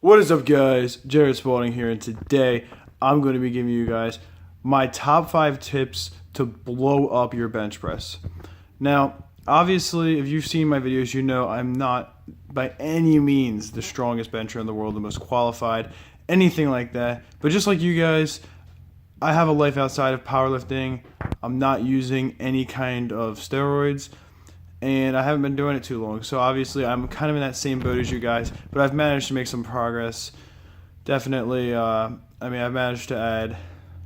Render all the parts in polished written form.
What is up, guys? Jared Spalding here, and today I'm going to be giving you guys my top 5 tips to blow up your bench press. Now, obviously, if you've seen my videos, you know I'm not by any means the strongest bencher in the world, the most qualified, anything like that. But just like you guys, I have a life outside of powerlifting. I'm not using any kind of steroids, and I haven't been doing it too long. So obviously I'm kind of in that same boat as you guys, but I've managed to make some progress. Definitely, I've managed to add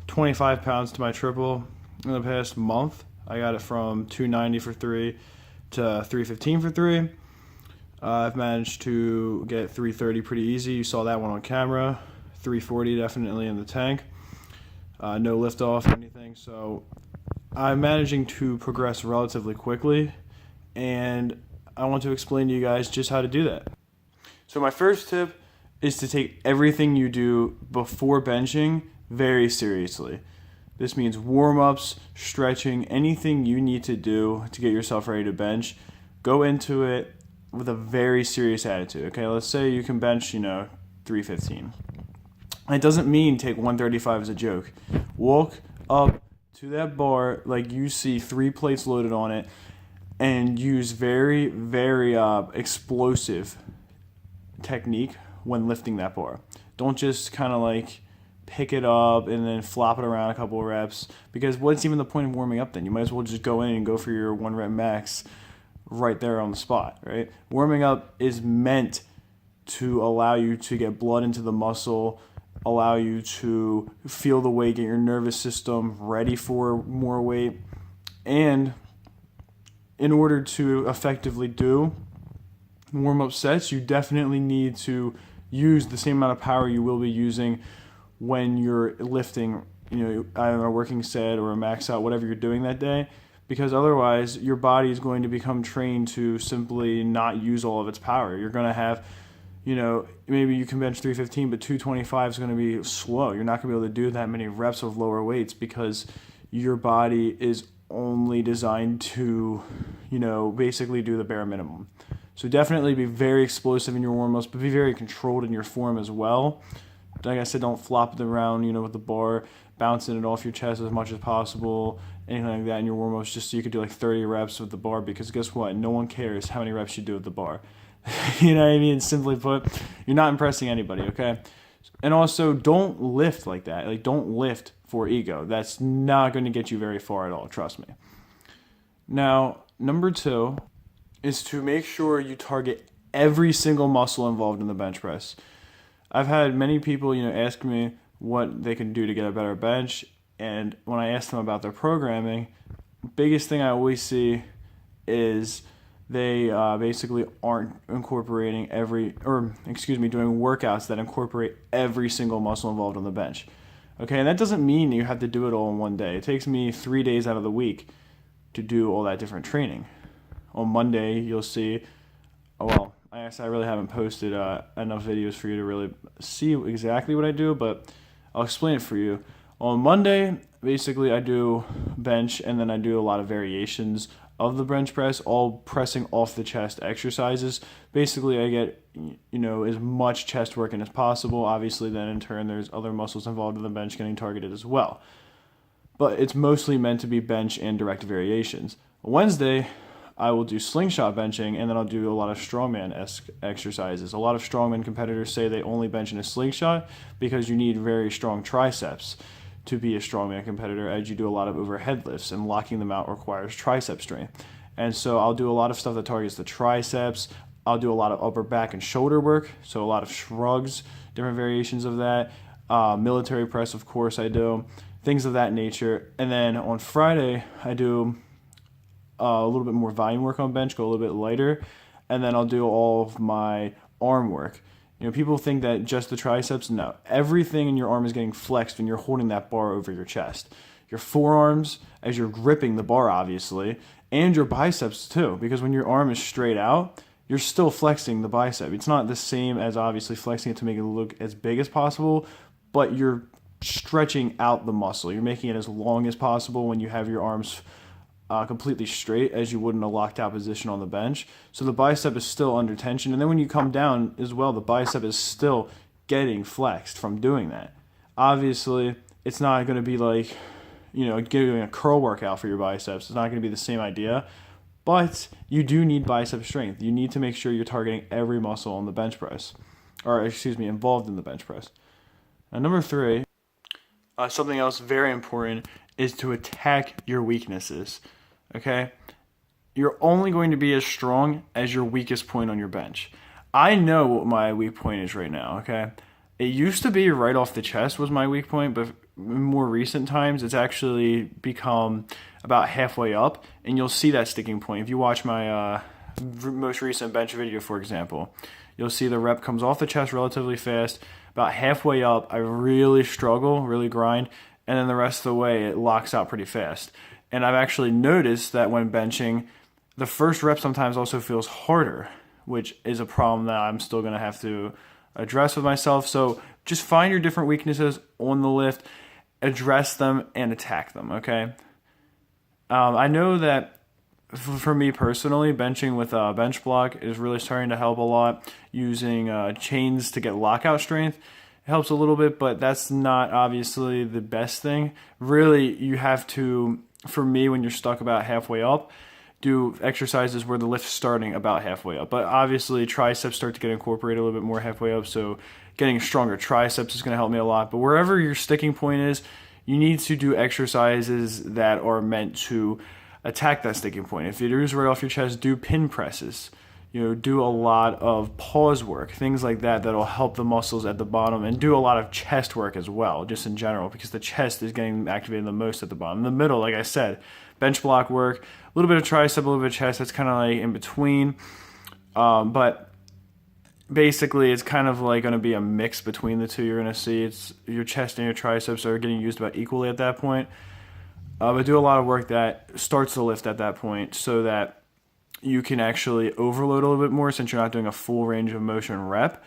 25 pounds to my triple in the past month. I got it from 290 for 3 to 315 for 3. I've managed to get 330 pretty easy. You saw that one on camera. 340 definitely in the tank. No lift off or anything. So I'm managing to progress relatively quickly, and I want to explain to you guys just how to do that. So my first tip is to take everything you do before benching very seriously. This means warm-ups, stretching, anything you need to do to get yourself ready to bench. Go into it with a very serious attitude. Okay, let's say you can bench, 315. It doesn't mean take 135 as a joke. Walk up to that bar like you see 3 plates loaded on it, and use very, very explosive technique when lifting that bar. Don't just kind of like pick it up and then flop it around a couple of reps, because what's even the point of warming up then? You might as well just go in and go for your 1 rep max right there on the spot, right? Warming up is meant to allow you to get blood into the muscle, allow you to feel the weight, get your nervous system ready for more weight. And in order to effectively do warm-up sets, you definitely need to use the same amount of power you will be using when you're lifting, either a working set or a max out, whatever you're doing that day, because otherwise your body is going to become trained to simply not use all of its power. You're going to have, maybe you can bench 315, but 225 is going to be slow. You're not going to be able to do that many reps of lower weights because your body is only designed to, basically do the bare minimum. So definitely be very explosive in your warm-ups, but be very controlled in your form as well. Like I said, don't flop it around, with the bar, bouncing it off your chest as much as possible, anything like that in your warm-ups, just so you could do like 30 reps with the bar, because guess what? No one cares how many reps you do with the bar. You know what I mean? Simply put, you're not impressing anybody, okay? And also, don't lift like that. Like, don't lift for ego. That's not going to get you very far at all, trust me. Now, number 2 is to make sure you target every single muscle involved in the bench press. I've had many people, ask me what they can do to get a better bench, and when I ask them about their programming, biggest thing I always see is they basically aren't incorporating doing workouts that incorporate every single muscle involved on the bench. Okay, and that doesn't mean you have to do it all in one day. It takes me 3 days out of the week to do all that different training. On Monday, you'll see, I guess I really haven't posted enough videos for you to really see exactly what I do, but I'll explain it for you. On Monday, basically I do bench, and then I do a lot of variations of the bench press, all pressing off the chest exercises. Basically, I get, as much chest work in as possible. Obviously, then in turn, there's other muscles involved in the bench getting targeted as well. But it's mostly meant to be bench and direct variations. Wednesday, I will do slingshot benching, and then I'll do a lot of strongman-esque exercises. A lot of strongman competitors say they only bench in a slingshot because you need very strong triceps to be a strongman competitor, as you do a lot of overhead lifts, and locking them out requires tricep strength. And so I'll do a lot of stuff that targets the triceps. I'll do a lot of upper back and shoulder work, so a lot of shrugs, different variations of that. Military press, of course, I do. Things of that nature. And then on Friday, I do a little bit more volume work on bench, go a little bit lighter, and then I'll do all of my arm work. People think that just the triceps. No, everything in your arm is getting flexed when you're holding that bar over your chest. Your forearms, as you're gripping the bar, obviously, and your biceps too, because when your arm is straight out, you're still flexing the bicep. It's not the same as obviously flexing it to make it look as big as possible, but you're stretching out the muscle. You're making it as long as possible when you have your arms completely straight, as you would in a locked out position on the bench. So the bicep is still under tension. And then when you come down as well, the bicep is still getting flexed from doing that. Obviously, it's not going to be like, doing a curl workout for your biceps. It's not going to be the same idea, but you do need bicep strength. You need to make sure you're targeting every muscle on the bench press, involved in the bench press. And number 3, something else very important is to attack your weaknesses. Okay? You're only going to be as strong as your weakest point on your bench. I know what my weak point is right now, okay? It used to be right off the chest was my weak point, but in more recent times, it's actually become about halfway up, and you'll see that sticking point. If you watch my most recent bench video, for example, you'll see the rep comes off the chest relatively fast. About halfway up, I really struggle, really grind, and then the rest of the way, it locks out pretty fast. And I've actually noticed that when benching, the first rep sometimes also feels harder, which is a problem that I'm still going to have to address with myself. So just find your different weaknesses on the lift, address them, and attack them, okay? I know that for me personally, benching with a bench block is really starting to help a lot. Using chains to get lockout strength helps a little bit, but that's not obviously the best thing. Really, you have to, for me, when you're stuck about halfway up, do exercises where the lift's starting about halfway up. But obviously, triceps start to get incorporated a little bit more halfway up, so getting stronger triceps is going to help me a lot. But wherever your sticking point is, you need to do exercises that are meant to attack that sticking point. If it is right off your chest, do pin presses. Do a lot of pause work, things like that that'll help the muscles at the bottom, and do a lot of chest work as well, just in general, because the chest is getting activated the most at the bottom. In the middle, like I said, bench block work, a little bit of tricep, a little bit of chest, that's kind of like in between. But basically, it's kind of like going to be a mix between the two. You're going to see it's your chest and your triceps are getting used about equally at that point. But do a lot of work that starts the lift at that point so that you can actually overload a little bit more since you're not doing a full range of motion rep.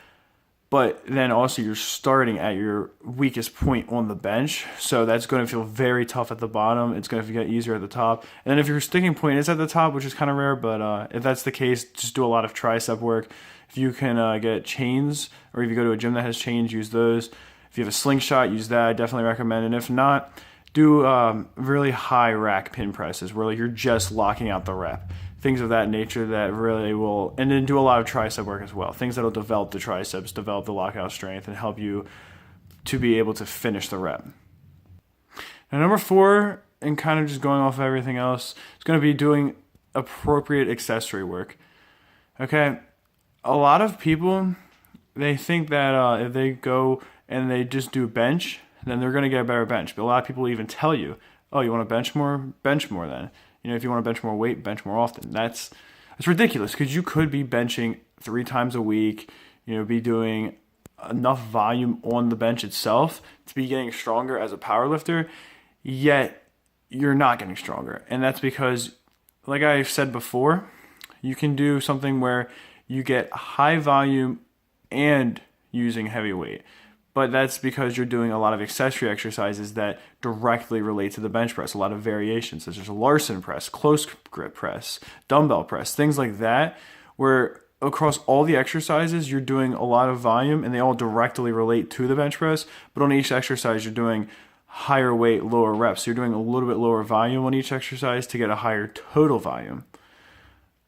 But then also you're starting at your weakest point on the bench. So that's going to feel very tough at the bottom. It's going to get easier at the top. And then if your sticking point is at the top, which is kind of rare, but if that's the case, just do a lot of tricep work. If you can get chains, or if you go to a gym that has chains, use those. If you have a slingshot, use that. I definitely recommend. And if not, do really high rack pin presses where you're just locking out the rep. Things of that nature that really will, and then do a lot of tricep work as well. Things that will develop the triceps, develop the lockout strength, and help you to be able to finish the rep. Now, number 4, and kind of just going off of everything else, is going to be doing appropriate accessory work. Okay, a lot of people, they think that if they go and they just do bench, then they're going to get a better bench. But a lot of people even tell you, oh, you want to bench more? Bench more then. If you want to bench more weight, bench more often. That's ridiculous because you could be benching 3 times a week, be doing enough volume on the bench itself to be getting stronger as a power lifter, yet you're not getting stronger. And that's because, like I said before, you can do something where you get high volume and using heavy weight. But that's because you're doing a lot of accessory exercises that directly relate to the bench press, a lot of variations, such as a Larson press, close grip press, dumbbell press, things like that, where across all the exercises, you're doing a lot of volume and they all directly relate to the bench press, but on each exercise, you're doing higher weight, lower reps. So you're doing a little bit lower volume on each exercise to get a higher total volume.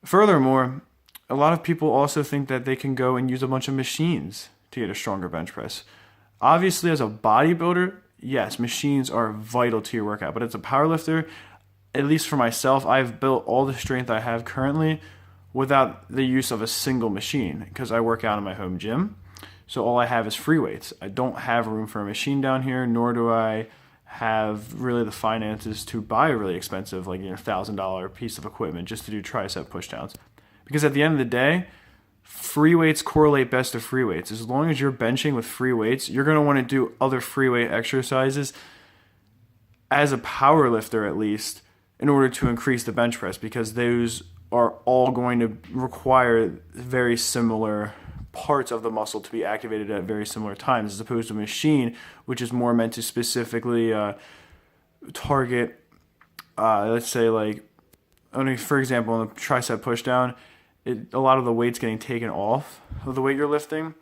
Furthermore, a lot of people also think that they can go and use a bunch of machines to get a stronger bench press. Obviously, as a bodybuilder, yes, machines are vital to your workout. But as a powerlifter, at least for myself, I've built all the strength I have currently without the use of a single machine because I work out in my home gym. So all I have is free weights. I don't have room for a machine down here, nor do I have really the finances to buy a really expensive, $1,000 piece of equipment just to do tricep pushdowns. Because at the end of the day, free weights correlate best to free weights. As long as you're benching with free weights, you're going to want to do other free weight exercises as a power lifter at least in order to increase the bench press because those are all going to require very similar parts of the muscle to be activated at very similar times as opposed to a machine which is more meant to specifically target, let's say for example, in the tricep pushdown, a lot of the weight's getting taken off of the weight you're lifting.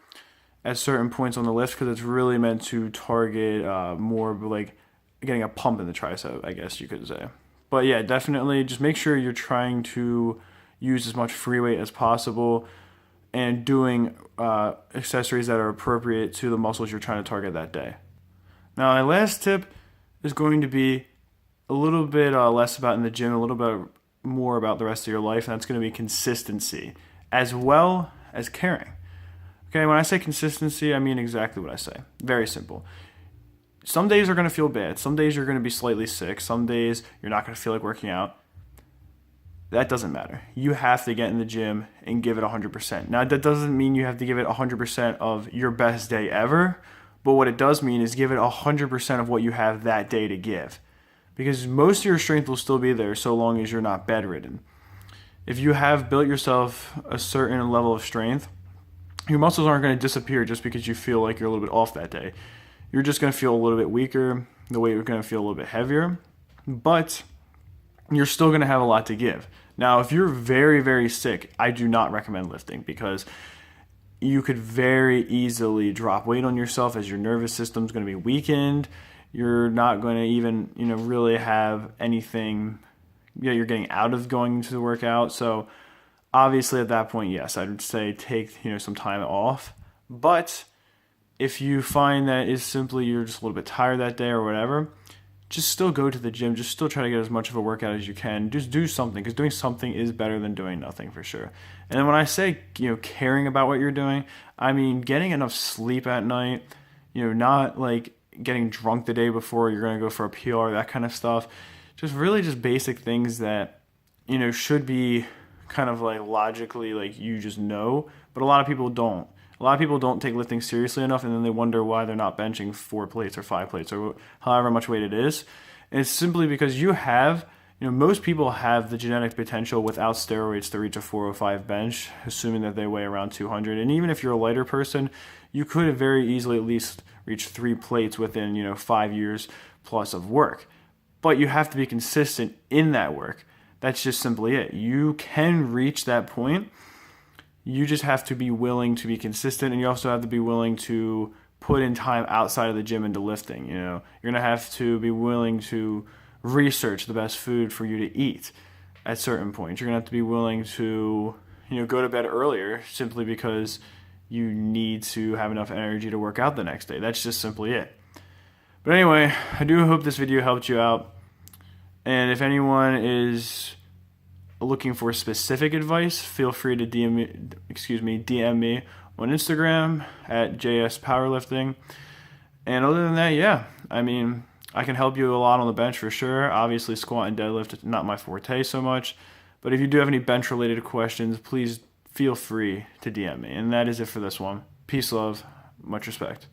at certain points on the lift because it's really meant to target more like getting a pump in the tricep, I guess you could say. But yeah, definitely just make sure you're trying to use as much free weight as possible and doing accessories that are appropriate to the muscles you're trying to target that day. Now, my last tip is going to be a little bit less about in the gym, a little bit more about the rest of your life, and that's going to be consistency as well as caring. Okay, when I say consistency, I mean exactly what I say. Very simple. Some days are going to feel bad. Some days you're going to be slightly sick. Some days you're not going to feel like working out. That doesn't matter. You have to get in the gym and give it 100%. Now, that doesn't mean you have to give it 100% of your best day ever, but what it does mean is give it 100% of what you have that day to give. Because most of your strength will still be there so long as you're not bedridden. If you have built yourself a certain level of strength, your muscles aren't going to disappear just because you feel like you're a little bit off that day. You're just going to feel a little bit weaker, the weight is going to feel a little bit heavier, but you're still going to have a lot to give. Now, if you're very, very sick, I do not recommend lifting because you could very easily drop weight on yourself as your nervous system's going to be weakened. You're not going to even, really have anything you're getting out of going to the workout. So obviously at that point, yes, I'd say take, some time off. But if you find that it's simply you're just a little bit tired that day or whatever, just still go to the gym. Just still try to get as much of a workout as you can. Just do something, because doing something is better than doing nothing for sure. And then when I say, caring about what you're doing, I mean getting enough sleep at night, not like getting drunk the day before you're going to go for a PR, that kind of stuff. Just really just basic things that, should be kind of like logically like you just know, but a lot of people don't. A lot of people don't take lifting seriously enough, and then they wonder why they're not benching 4 plates or 5 plates or however much weight it is. And it's simply because you have, most people have the genetic potential without steroids to reach a 405 bench, assuming that they weigh around 200. And even if you're a lighter person, you could very easily at least reach 3 plates within, 5 years plus of work. But you have to be consistent in that work. That's just simply it. You can reach that point. You just have to be willing to be consistent, and you also have to be willing to put in time outside of the gym into lifting. You're going to have to be willing to research the best food for you to eat at certain points. You're going to have to be willing to, go to bed earlier simply because you need to have enough energy to work out the next day. That's just simply it. But anyway, I do hope this video helped you out. And if anyone is looking for specific advice, feel free to DM me on Instagram at JSPowerlifting. And other than that, yeah, I mean, I can help you a lot on the bench for sure. Obviously, squat and deadlift is not my forte so much. But if you do have any bench-related questions, please feel free to DM me. And that is it for this one. Peace, love, much respect.